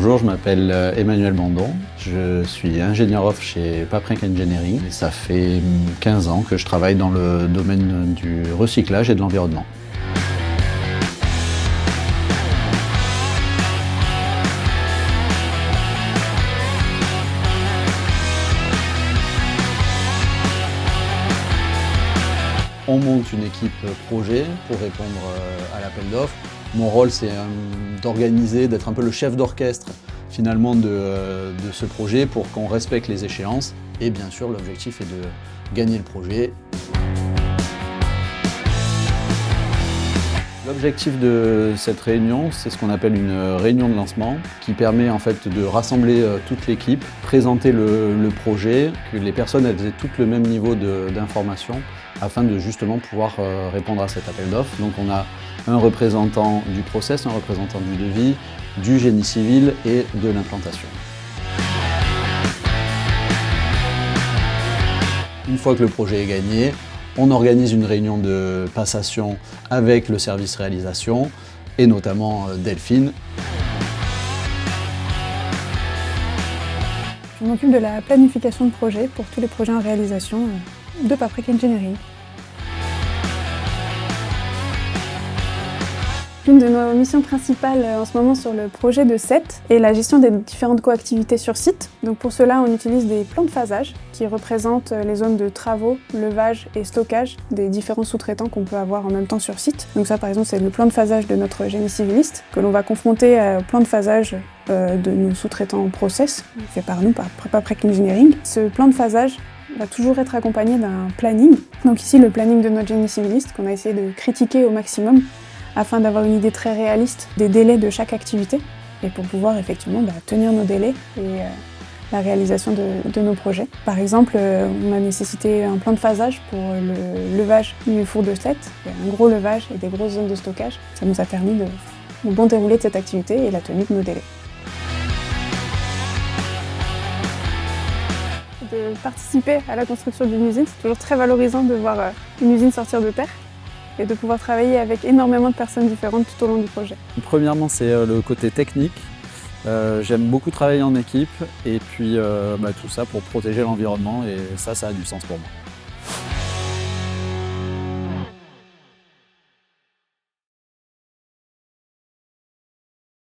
Bonjour, je m'appelle Emmanuel Bandon, je suis ingénieur off chez Paprec Engineering et ça fait 15 ans que je travaille dans le domaine du recyclage et de l'environnement. On monte une équipe projet pour répondre à l'appel d'offres. Mon rôle, c'est d'organiser, d'être un peu le chef d'orchestre finalement de ce projet pour qu'on respecte les échéances. Et bien sûr, l'objectif est de gagner le projet. L'objectif de cette réunion, c'est ce qu'on appelle une réunion de lancement qui permet en fait de rassembler toute l'équipe, présenter le projet, que les personnes elles aient toutes le même niveau d'information afin de justement pouvoir répondre à cet appel d'offres. Donc on a un représentant du process, un représentant du devis, du génie civil et de l'implantation. Une fois que le projet est gagné, on organise une réunion de passation avec le service réalisation et notamment Delphine. Je m'occupe de la planification de projet pour tous les projets en réalisation de Paprec Engineering. L'une de nos missions principales en ce moment sur le projet de SET est la gestion des différentes coactivités sur site. Donc pour cela, on utilise des plans de phasage qui représentent les zones de travaux, levage et stockage des différents sous-traitants qu'on peut avoir en même temps sur site. Donc ça, par exemple, c'est le plan de phasage de notre génie civiliste que l'on va confronter au plan de phasage de nos sous-traitants process, fait par nous, par Paprec Engineering. Ce plan de phasage va toujours être accompagné d'un planning. Donc ici, le planning de notre génie civiliste qu'on a essayé de critiquer au maximum afin d'avoir une idée très réaliste des délais de chaque activité et pour pouvoir effectivement tenir nos délais et la réalisation de nos projets. Par exemple, on a nécessité un plan de phasage pour le levage du four de SET. Il y a un gros levage et des grosses zones de stockage. Ça nous a permis de bon dérouler de cette activité et la tenue de nos délais. De participer à la construction d'une usine, c'est toujours très valorisant de voir une usine sortir de terre et de pouvoir travailler avec énormément de personnes différentes tout au long du projet. Premièrement, c'est le côté technique. J'aime beaucoup travailler en équipe et puis tout ça pour protéger l'environnement et ça a du sens pour moi.